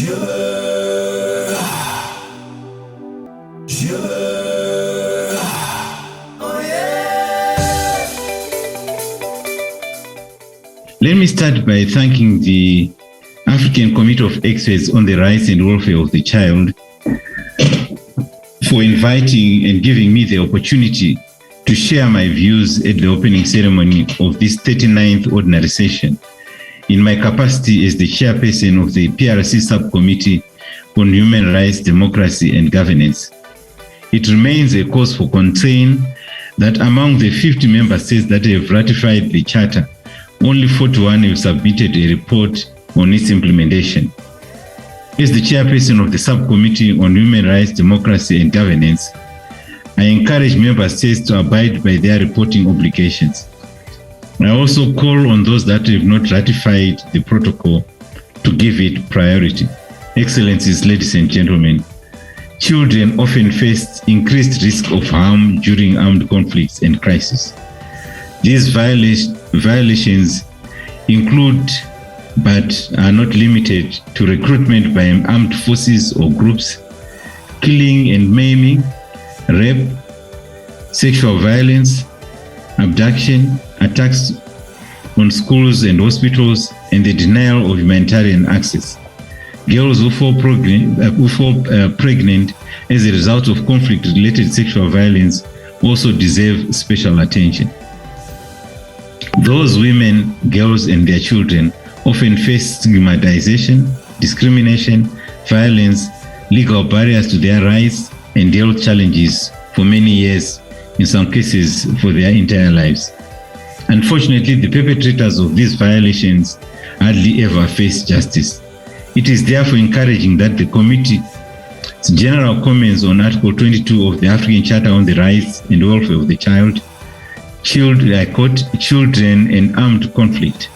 Let me start by thanking the African Committee of Experts on the Rights and Welfare of the Child for inviting and giving me the opportunity to share my views at the opening ceremony of this 39th ordinary session in my capacity as the chairperson of the PRC subcommittee on human rights, democracy and governance. It remains a cause for concern that among the 50 member states that have ratified the charter, only 41 have submitted a report on its implementation. As the chairperson of the subcommittee on human rights, democracy and governance, I encourage member states to abide by their reporting obligations. I also call on those that have not ratified the protocol to give it priority. Excellencies, ladies and gentlemen, children often face increased risk of harm during armed conflicts and crises. These violations include, but are not limited to, recruitment by armed forces or groups, killing and maiming, rape, sexual violence, abduction, attacks on schools and hospitals, and the denial of humanitarian access. Girls who fall pregnant as a result of conflict-related sexual violence also deserve special attention. Those women, girls, and their children often face stigmatization, discrimination, violence, legal barriers to their rights, and health challenges for many years, in some cases for their entire lives. Unfortunately, the perpetrators of these violations hardly ever face justice. It is therefore encouraging that the committee's general comments on Article 22 of the African Charter on the Rights and Welfare of the Child, Children and Armed Conflict,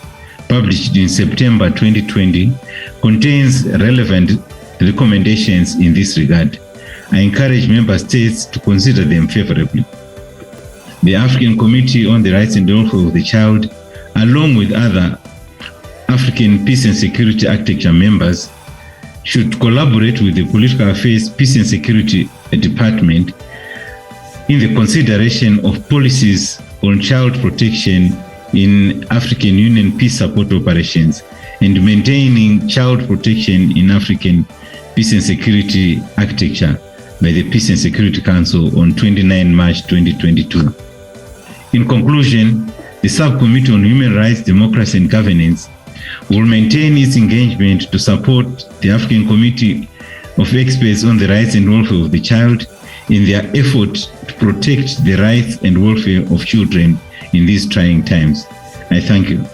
published in September 2020, contains relevant recommendations in this regard. I encourage member states to consider them favorably. The African Committee on the Rights and Welfare of the Child, along with other African Peace and Security Architecture members, should collaborate with the Political Affairs, Peace and Security Department in the consideration of policies on child protection in African Union peace support operations and maintaining child protection in African Peace and Security Architecture by the Peace and Security Council on 29 March 2022. In conclusion, the Subcommittee on Human Rights, Democracy and Governance will maintain its engagement to support the African Committee of Experts on the Rights and Welfare of the Child in their effort to protect the rights and welfare of children in these trying times. I thank you.